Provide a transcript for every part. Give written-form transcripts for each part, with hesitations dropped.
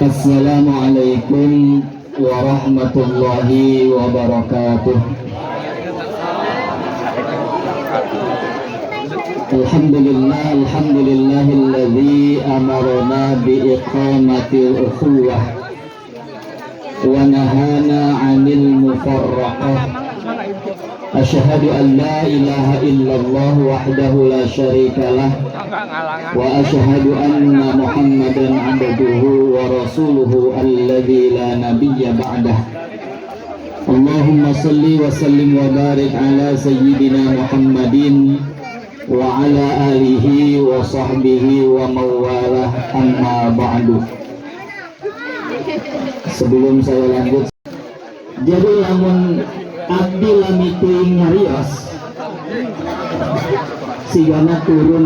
Assalamualaikum warahmatullahi wabarakatuh. Alhamdulillahilladzi amarna biiqamatil ukhuwah wa nahana 'anil mufarraqah. Asyhadu an la ilaha illallah wahdahu la syarikalah wa asyhadu anna Muhammadan 'abduhu wa rasuluhu alladzi la nabiyya ba'dah. Allahumma salli wa sallim wa barik ala sayyidina Muhammadin wa ala alihi wa sahbihi wa mawalah, amma ba'du. Sebelum saya lanjut, jadi lamun abdi lami teuing nyarios sigana turun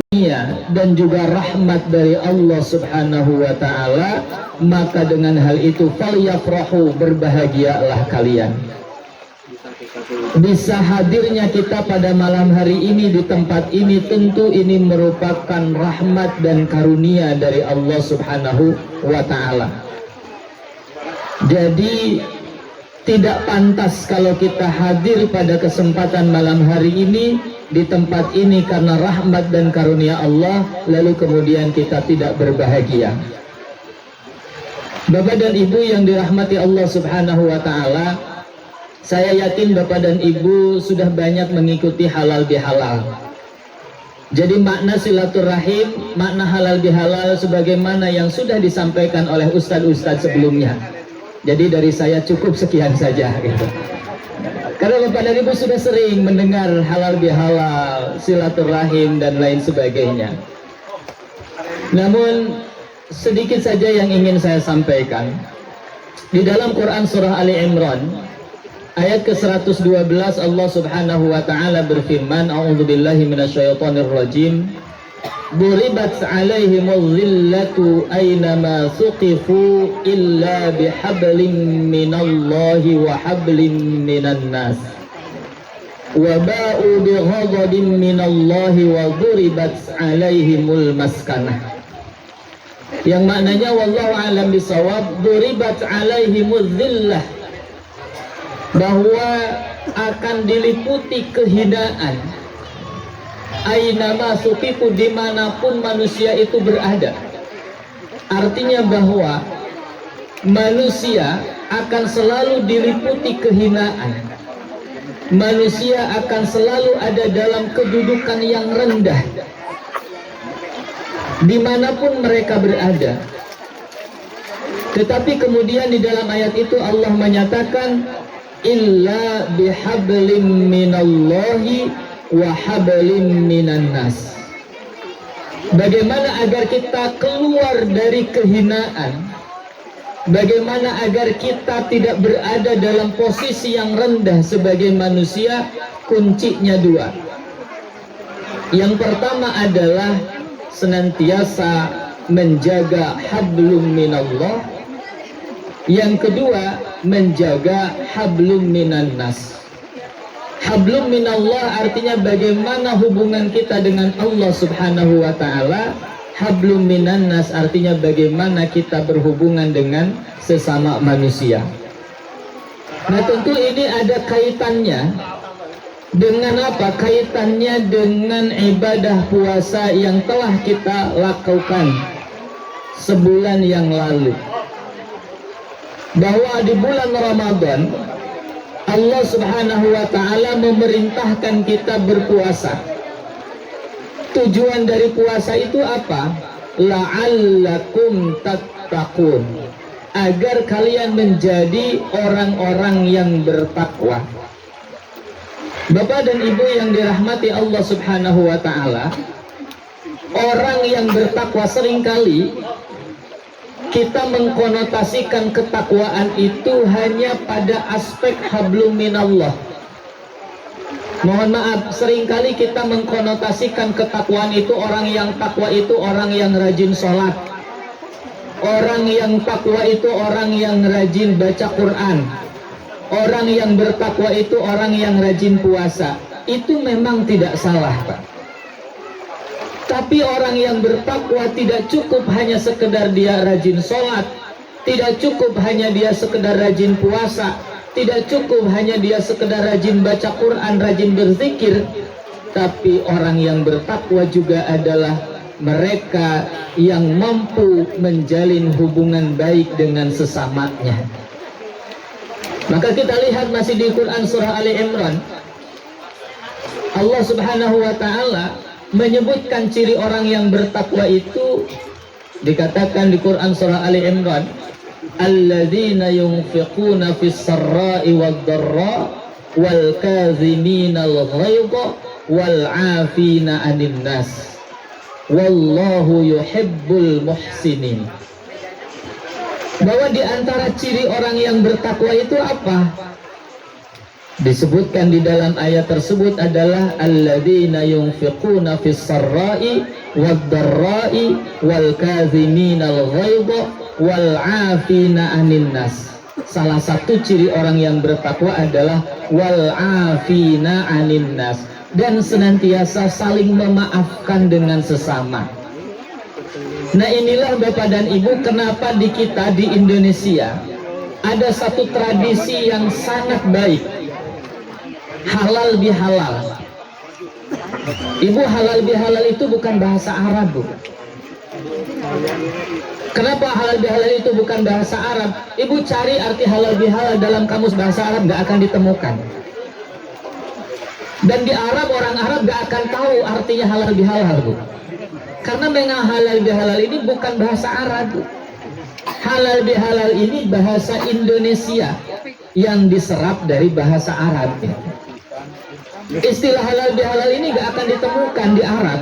dan juga rahmat dari Allah Subhanahu wa taala, maka dengan hal itu falyafrahu, berbahagialah kalian. Bisa hadirnya kita pada malam hari ini di tempat ini, tentu ini merupakan rahmat dan karunia dari Allah Subhanahu wa taala. Jadi tidak pantas kalau kita hadir pada kesempatan malam hari ini di tempat ini karena rahmat dan karunia Allah, lalu kemudian kita tidak berbahagia. Bapak dan Ibu yang dirahmati Allah Subhanahu wa taala, saya yakin Bapak dan Ibu sudah banyak mengikuti halal bihalal. Jadi makna silaturahim, makna halal bihalal sebagaimana yang sudah disampaikan oleh ustadz-ustadz sebelumnya. Jadi dari saya cukup sekian saja gitu. Karena Bapak dan Ibu sudah sering mendengar halal bihalal, silaturahim dan lain sebagainya. Namun sedikit saja yang ingin saya sampaikan. Di dalam Quran surah Ali Imran ayat ke-112 Allah Subhanahu wa taala berfirman, a'udzubillahi minasyaitonir rajim. Duribat 'alaihimul dhillatu aynama thuqifu illa bihablim minallahi wa hablim minan nas wa ba'u bighadabin minallahi wa duribat 'alaihimul maskanah. Yang maknanya wallahu a'lam bisawab, duribat 'alaihimul dhillah, bahwa akan diliputi kehinaan ainama sukiku, dimanapun manusia itu berada. Artinya bahwa manusia akan selalu diliputi kehinaan, manusia akan selalu ada dalam kedudukan yang rendah dimanapun mereka berada. Tetapi kemudian di dalam ayat itu Allah menyatakan illa bihablim minallahi wa hablim minan nas. Bagaimana agar kita keluar dari kehinaan? Bagaimana agar kita tidak berada dalam posisi yang rendah sebagai manusia? Kuncinya dua. Yang pertama adalah senantiasa menjaga hablum minallah. Yang kedua, menjaga hablum minan nas. Hablum minallah artinya bagaimana hubungan kita dengan Allah Subhanahu wa taala. Hablum minan nas artinya bagaimana kita berhubungan dengan sesama manusia. Nah, tentu ini ada kaitannya dengan apa? Kaitannya dengan ibadah puasa yang telah kita lakukan sebulan yang lalu. Bahwa di bulan Ramadan Allah Subhanahu wa taala memerintahkan kita berpuasa. Tujuan dari puasa itu apa? La'allakum tattaqun, agar kalian menjadi orang-orang yang bertakwa. Bapak dan Ibu yang dirahmati Allah Subhanahu wa taala, orang yang bertakwa seringkali kita mengkonotasikan ketakwaan itu hanya pada aspek hablum minallah. Mohon maaf, seringkali kita mengkonotasikan ketakwaan itu orang yang takwa itu orang yang rajin sholat, orang yang takwa itu orang yang rajin baca Quran, orang yang bertakwa itu orang yang rajin puasa. Itu memang tidak salah, Pak. Tapi orang yang bertakwa tidak cukup hanya sekedar dia rajin sholat, tidak cukup hanya dia sekedar rajin puasa, tidak cukup hanya dia sekedar rajin baca Quran, rajin berzikir. Tapi orang yang bertakwa juga adalah mereka yang mampu menjalin hubungan baik dengan sesamanya. Maka kita lihat masih di Quran surah Ali Imran, Allah subhanahu wa ta'ala menyebutkan ciri orang yang bertakwa itu. Dikatakan di Quran surah Ali Imran, alladzina yunfiquna fis sarra'i wad dharra wal kazimina al ghaidha wal 'afina 'anil nas wallahu yuhibbul muhsinin. Bahwa di antara ciri orang yang bertakwa itu apa? Disebutkan di dalam ayat tersebut adalah alladzina yunfiquna fis sarra'i wad dharra'i wal kaziminal ghaidha wal 'afina 'anil nas. Salah satu ciri orang yang bertakwa adalah wal 'afina 'anil nas, dan senantiasa saling memaafkan dengan sesama. Nah, inilah Bapak dan Ibu kenapa di kita di Indonesia ada satu tradisi yang sangat baik, halal bihalal. Ibu, halal bihalal itu bukan bahasa Arab, Bu. Kenapa halal bihalal itu bukan bahasa Arab? Ibu cari arti halal bihalal dalam kamus bahasa Arab, gak akan ditemukan. Dan di Arab, orang Arab gak akan tahu artinya halal bihalal, Bu. Karena memang halal bihalal ini bukan bahasa Arab, Bu. Halal bihalal ini bahasa Indonesia yang diserap dari bahasa Arab. Istilah halal bihalal ini gak akan ditemukan di Arab.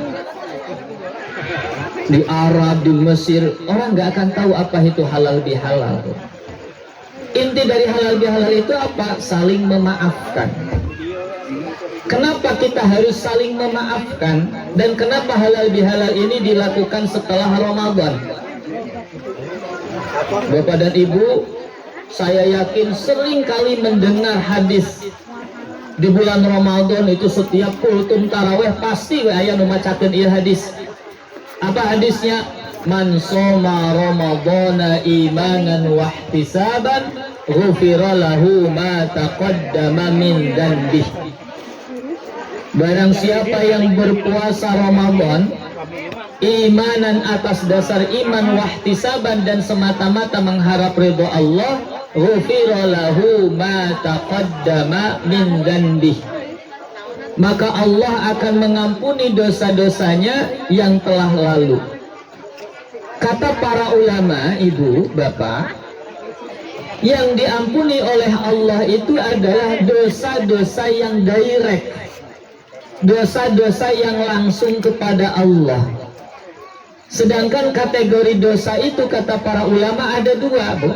Di Arab, di Mesir, orang gak akan tahu apa itu halal bihalal. Inti dari halal bihalal itu apa? Saling memaafkan. Kenapa kita harus saling memaafkan? Dan kenapa halal bihalal ini dilakukan setelah Ramadan? Bapak dan Ibu, saya yakin sering kali mendengar hadis di bulan Ramadan itu setiap kultum taraweh pasti aya nu macakeun ieu hadis. Apa hadisnya? Man shoma ramadhana imanan wa ihtisaban ghufira lahu ma taqaddama min dzanbih. Barang siapa yang berpuasa Ramadan imanan atas dasar iman wahtisaban dan semata-mata mengharap ridho Allah, ghufira lahu ma taqaddama min dzanbih, maka Allah akan mengampuni dosa-dosanya yang telah lalu. Kata para ulama, Ibu, Bapak, yang diampuni oleh Allah itu adalah dosa-dosa yang direct, dosa-dosa yang langsung kepada Allah. Sedangkan kategori dosa itu kata para ulama ada dua, Bu.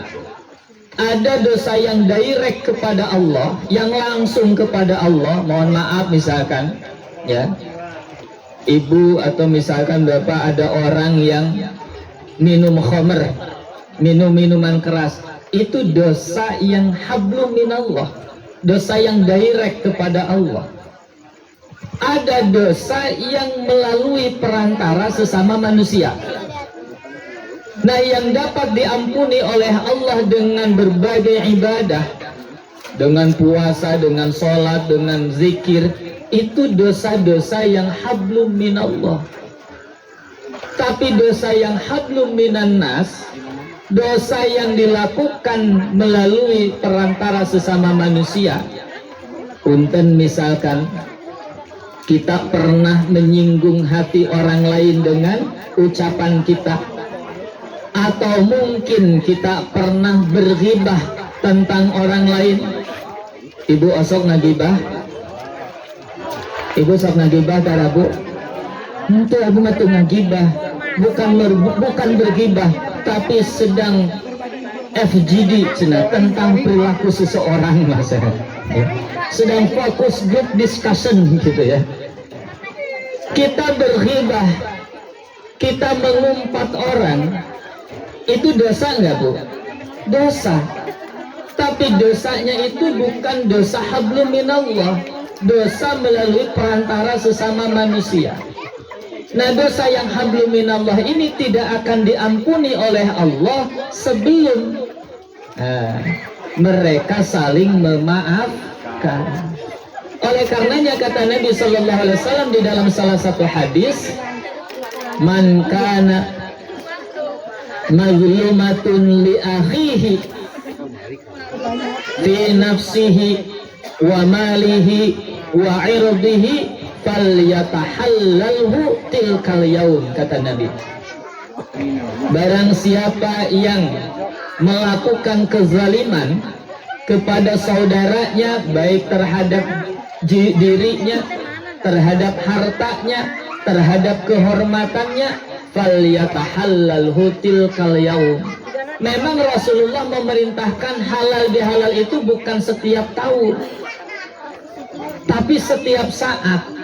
Ada dosa yang direct kepada Allah, yang langsung kepada Allah. Mohon maaf misalkan, ya, Ibu atau misalkan Bapak ada orang yang minum khamr, minum minuman keras. Itu dosa yang hablum minallah, dosa yang direct kepada Allah. Ada dosa yang melalui perantara sesama manusia. Nah, yang dapat diampuni oleh Allah dengan berbagai ibadah, dengan puasa, dengan sholat, dengan zikir, itu dosa-dosa yang hablum minallah. Tapi dosa yang hablum minan nas, dosa yang dilakukan melalui perantara sesama manusia. Punten misalkan kita pernah menyinggung hati orang lain dengan ucapan kita, atau mungkin kita pernah berghibah tentang orang lain. Ibu osok nagibah, Ibu sok nagibah tarabu. Itu Abu ngatu nagibah, bukan berghibah, tapi sedang FGD cina tentang perilaku seseorang, mas. Sedang fokus group discussion gitu ya. Kita berghibah, kita mengumpat orang, itu dosa nggak, Bu? Dosa. Tapi dosanya itu bukan dosa hablum minallah, dosa melalui perantara sesama manusia. Nah, dosa yang hablum minallah ini tidak akan diampuni oleh Allah sebelum mereka saling memaafkan. Oleh karenanya kata Nabi Sallallahu Alaihi Wasallam di dalam salah satu hadis, man kana mazlumatun li akhihi fi nafsihi wa malihi wa irdihi falyatahallalhu tilkal yaum, kata Nabi. Barang siapa yang melakukan kezaliman kepada saudaranya, baik terhadap dirinya, terhadap hartanya, terhadap kehormatannya, falyatahallalhu tilkal yaum. Memang Rasulullah memerintahkan halal bihalal itu bukan setiap tahun, tapi setiap saat.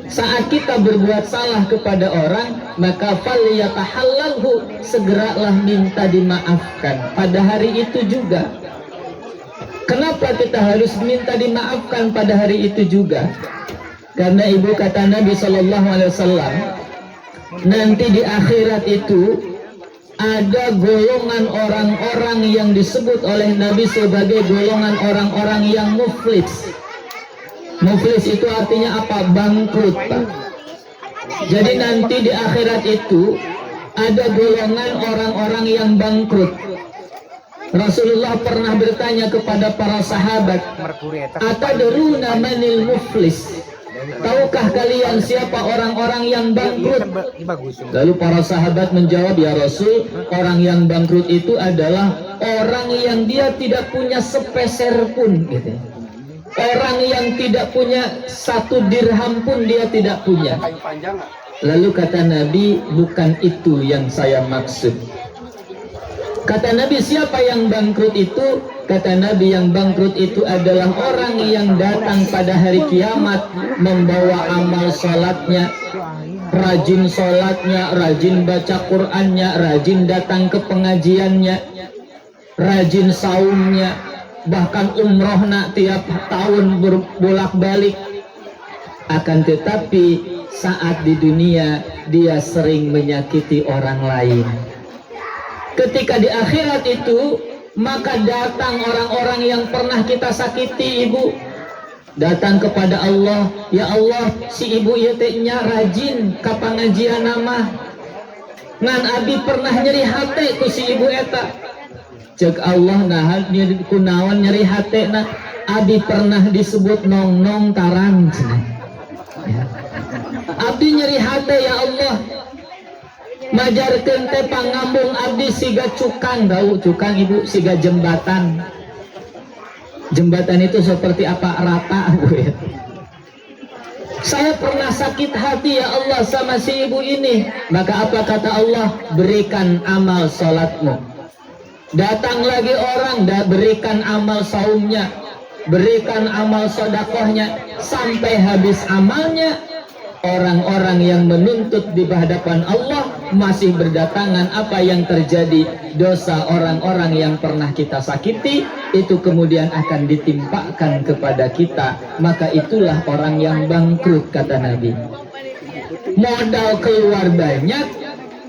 Saat kita berbuat salah kepada orang, maka falyatahallalhu, segeralah minta dimaafkan pada hari itu juga. Kenapa kita harus minta dimaafkan pada hari itu juga? Karena ibu kata Nabi Sallallahu Alaihi Wasallam, nanti di akhirat itu ada golongan orang-orang yang disebut oleh Nabi sebagai golongan orang-orang yang muflis. Muflis itu artinya apa? Bangkrut, Pak. Jadi nanti di akhirat itu ada golongan orang-orang yang bangkrut. Rasulullah pernah bertanya kepada para sahabat, atadruna manil muflis? Tahukah kalian siapa orang-orang yang bangkrut? Lalu para sahabat menjawab, ya Rasul, orang yang bangkrut itu adalah orang yang dia tidak punya sepeser pun, gitu. Orang yang tidak punya satu dirham pun dia tidak punya. Lalu kata Nabi, bukan itu yang saya maksud. Kata Nabi, siapa yang bangkrut itu? Kata Nabi, yang bangkrut itu adalah orang yang datang pada hari kiamat membawa amal sholatnya, rajin sholatnya, rajin baca Qur'annya, rajin datang ke pengajiannya, rajin saumnya, bahkan umroh nak tiap tahun berbolak-balik. Akan tetapi saat di dunia dia sering menyakiti orang lain. Ketika di akhirat itu, maka datang orang-orang yang pernah kita sakiti, ibu. Datang kepada Allah, ya Allah, si ibu ieu teh nya rajin ka pangajian nama. Ngan abi pernah nyeri hate ku si ibu eta. Cek Allah, nah kunaon nyeri hate na? Abi pernah disebut nong-nong tarang. Ya. Abi nyeri hate, ya Allah. Majarkeun teh pangambung abdi siga cukang, tahu cukang ibu, siga jembatan. Jembatan itu seperti apa? Rata, Bu. Saya pernah sakit hati, ya Allah, sama si ibu ini. Maka apa kata Allah? Berikan amal sholatmu. Datang lagi orang, berikan amal saumnya, berikan amal sodakohnya, sampai habis amalnya. Orang-orang yang menuntut di hadapan Allah masih berdatangan. Apa yang terjadi? Dosa orang-orang yang pernah kita sakiti itu kemudian akan ditimpakan kepada kita. Maka itulah orang yang bangkrut, kata Nabi. Modal keluar banyak,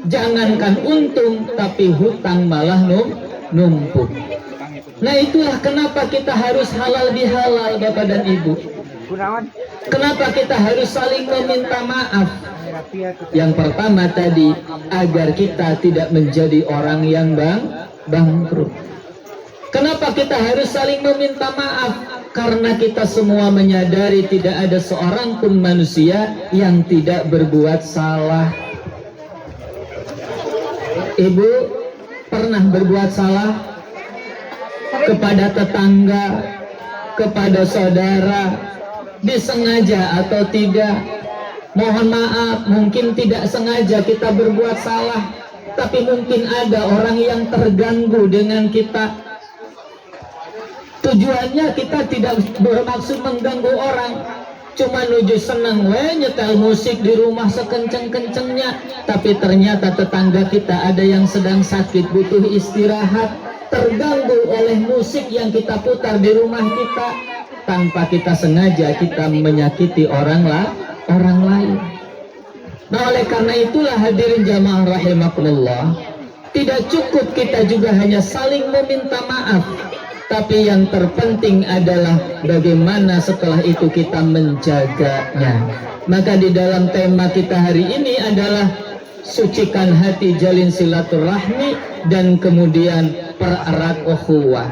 jangankan untung, tapi hutang malah numpuk. Nah, itulah kenapa kita harus halal bihalal, Bapak dan Ibu. Kenapa kita harus saling meminta maaf? Yang pertama tadi, agar kita tidak menjadi orang yang bangkrut. Kenapa kita harus saling meminta maaf? Karena kita semua menyadari tidak ada seorang pun manusia yang tidak berbuat salah. Ibu pernah berbuat salah kepada tetangga, kepada saudara, disengaja atau tidak? Mohon maaf, mungkin tidak sengaja kita berbuat salah, tapi mungkin ada orang yang terganggu dengan kita. Tujuannya kita tidak bermaksud mengganggu orang, cuma nuju seneng nyetel musik di rumah sekenceng-kencengnya, tapi ternyata tetangga kita ada yang sedang sakit, butuh istirahat, terganggu oleh musik yang kita putar di rumah kita. Tanpa kita sengaja kita menyakiti orang lain. Nah, oleh karena itulah hadirin jamaah rahimakumullah, tidak cukup kita juga hanya saling meminta maaf, tapi yang terpenting adalah bagaimana setelah itu kita menjaganya. Maka di dalam tema kita hari ini adalah sucikan hati, jalin silaturahmi, dan kemudian pererat ukhuwah.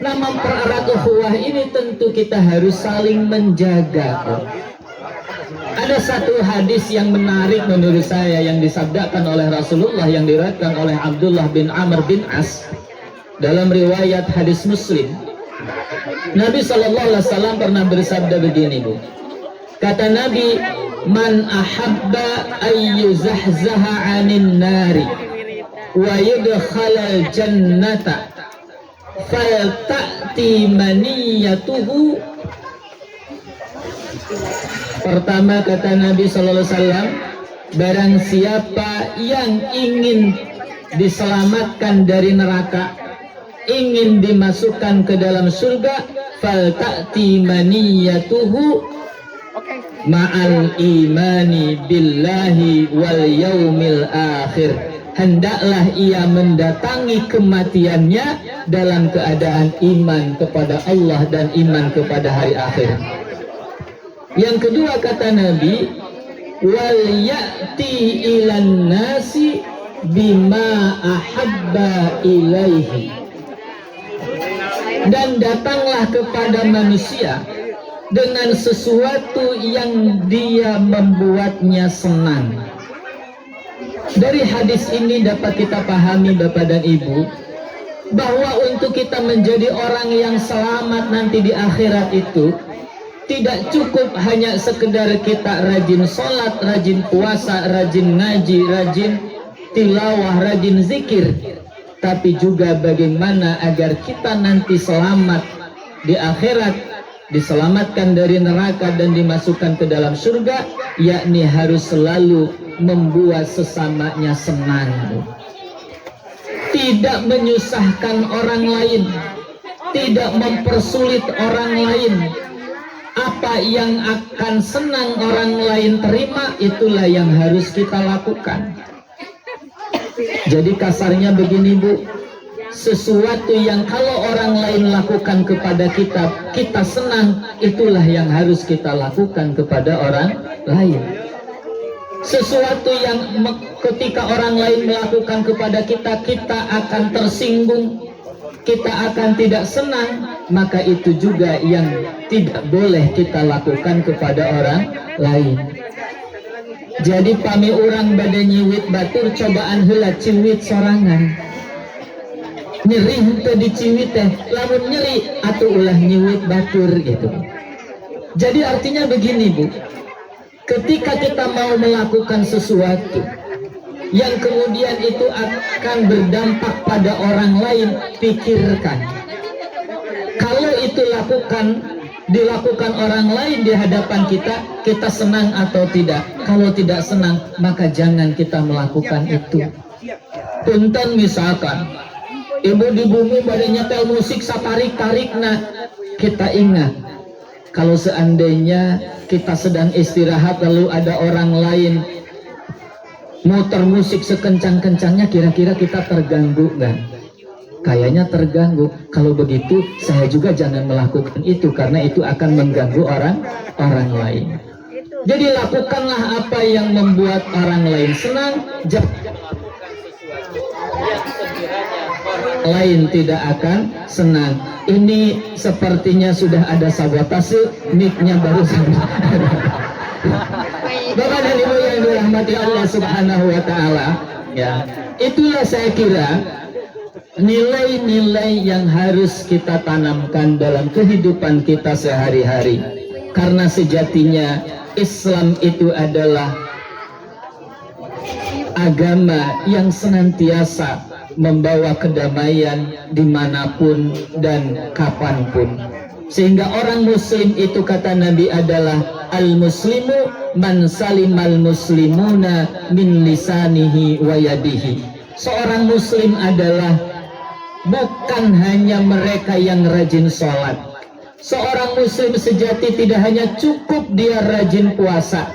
Nah, mempererat ukhuwah ini tentu kita harus saling menjaga. Ada satu hadis yang menarik menurut saya yang disabdakan oleh Rasulullah yang diriwayatkan oleh Abdullah bin Amr bin As dalam riwayat hadis Muslim. Nabi SAW pernah bersabda begini, Bu. Kata Nabi, man ahabba ayyuzahzaha 'anil nari wa yudkhalal jannata falta'ti maniyatuhu. Pertama kata Nabi SAW, barang siapa yang ingin diselamatkan dari neraka, ingin dimasukkan ke dalam surga, falta'ti maniyatuhu ma'al imani billahi wal yaumil akhir. Hendaklah ia mendatangi kematiannya dalam keadaan iman kepada Allah dan iman kepada hari akhir. Yang kedua kata Nabi, wal ya'ti ilan nasi bima ahabba ilaihi. Dan datanglah kepada manusia dengan sesuatu yang dia membuatnya senang. Dari hadis ini dapat kita pahami Bapak dan Ibu, bahwa untuk kita menjadi orang yang selamat nanti di akhirat itu tidak cukup hanya sekedar kita rajin sholat, rajin puasa, rajin ngaji, rajin tilawah, rajin zikir, tapi juga bagaimana agar kita nanti selamat di akhirat, diselamatkan dari neraka dan dimasukkan ke dalam surga, yakni harus selalu membuat sesamanya senang, tidak menyusahkan orang lain, tidak mempersulit orang lain. Apa yang akan senang orang lain terima, itulah yang harus kita lakukan. Jadi kasarnya begini, Bu, sesuatu yang kalau orang lain lakukan kepada kita, kita senang, itulah yang harus kita lakukan kepada orang lain. Sesuatu yang ketika orang lain melakukan kepada kita, kita akan tersinggung, kita akan tidak senang, maka itu juga yang tidak boleh kita lakukan kepada orang lain. Jadi pami orang badan nyiwit batur, cobaan heula ciwit sorangan. Nyeri henteu diciwit teh, lamun nyeri atuh ulah nyiwit batur gitu. Jadi artinya begini, Bu. Ketika kita mau melakukan sesuatu yang kemudian itu akan berdampak pada orang lain, pikirkan. Kalau itu dilakukan orang lain di hadapan kita, kita senang atau tidak? Kalau tidak senang, maka jangan kita melakukan itu. Punten misalkan, ibu di bumi pada nyetel musik satarik-tarik, nah kita ingat, kalau seandainya kita sedang istirahat lalu ada orang lain muter musik sekencang-kencangnya, kira-kira kita terganggu nggak? Kayaknya terganggu. Kalau begitu saya juga jangan melakukan itu, karena itu akan mengganggu orang lain. Jadi lakukanlah apa yang membuat orang lain senang, jangan yang sekiranya orang lain tidak akan senang. Ini sepertinya sudah ada sabotase, mic-nya baru saja. Bapak dan Ibu yang dirahmati Allah Subhanahu wa taala, ya. Itulah saya kira nilai-nilai yang harus kita tanamkan dalam kehidupan kita sehari-hari. Karena sejatinya Islam itu adalah agama yang senantiasa membawa kedamaian dimanapun dan kapanpun. Sehingga orang muslim itu kata Nabi adalah al-muslimu man salimal muslimuna min lisanihi wa yadihi. Seorang muslim adalah bukan hanya mereka yang rajin sholat. Seorang muslim sejati tidak hanya cukup dia rajin puasa.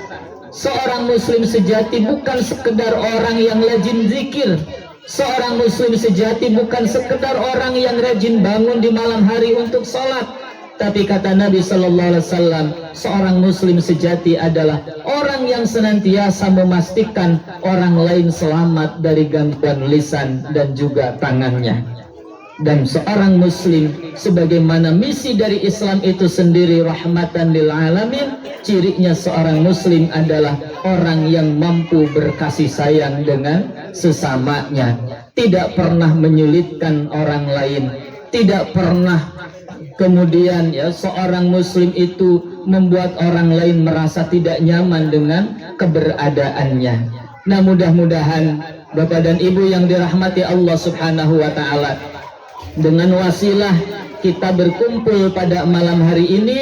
Seorang muslim sejati bukan sekedar orang yang rajin zikir. Seorang muslim sejati bukan sekedar orang yang rajin bangun di malam hari untuk sholat. Tapi kata Nabi Sallallahu Alaihi Wasallam, seorang muslim sejati adalah orang yang senantiasa memastikan orang lain selamat dari gangguan lisan dan juga tangannya. Dan seorang muslim, sebagaimana misi dari Islam itu sendiri rahmatan lil alamin, cirinya seorang muslim adalah orang yang mampu berkasih sayang dengan sesamanya, tidak pernah menyulitkan orang lain, tidak pernah kemudian seorang muslim itu membuat orang lain merasa tidak nyaman dengan keberadaannya. Nah, mudah-mudahan Bapak dan Ibu yang dirahmati Allah Subhanahu wa taala, dengan wasilah kita berkumpul pada malam hari ini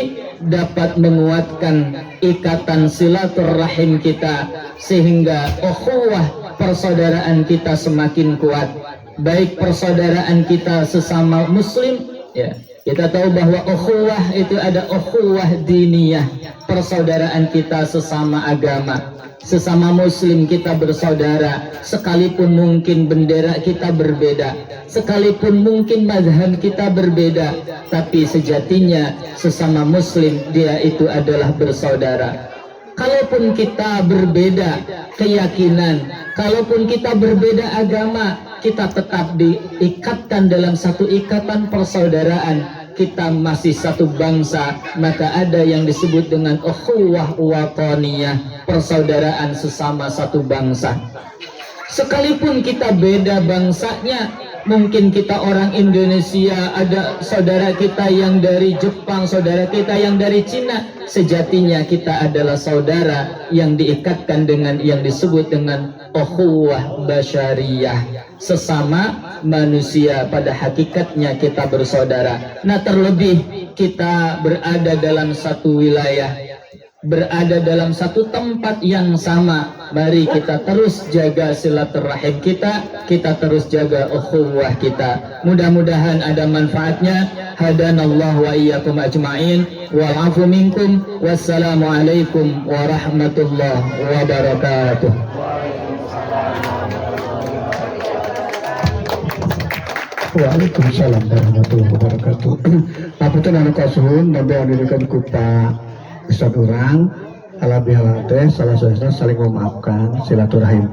dapat menguatkan ikatan silaturahim kita, sehingga ukhuwah persaudaraan kita semakin kuat, baik persaudaraan kita sesama muslim, ya. Kita tahu bahwa ukhuwah itu ada ukhuwah diniyah, persaudaraan kita sesama agama. Sesama muslim kita bersaudara, sekalipun mungkin bendera kita berbeda, sekalipun mungkin mazhab kita berbeda, tapi sejatinya sesama muslim dia itu adalah bersaudara. Kalaupun kita berbeda keyakinan, kalaupun kita berbeda agama, kita tetap diikatkan dalam satu ikatan persaudaraan. Kita masih satu bangsa, maka ada yang disebut dengan ukhuwah wataniyah, persaudaraan sesama satu bangsa. Sekalipun kita beda bangsanya, mungkin kita orang Indonesia, ada saudara kita yang dari Jepang, saudara kita yang dari Cina, sejatinya kita adalah saudara yang diikatkan dengan yang disebut dengan ukhuwah basyariyah, sesama manusia, pada hakikatnya kita bersaudara. Nah, terlebih kita berada dalam satu wilayah, berada dalam satu tempat yang sama. Mari kita terus jaga silaturahim kita terus jaga ukhuwah kita. Mudah-mudahan ada manfaatnya. Hadanallahu wa iyyakum ajma'in. Wal 'afu minkum. Wassalamualaikum warahmatullahi wabarakatuh. Waalaikumsalam warahmatullahi wabarakatuh. Apunten anu kasuhun nabi anu dikeun ku Pak Ustadz urang ala bihalate salah satu saling memaafkan silaturahim.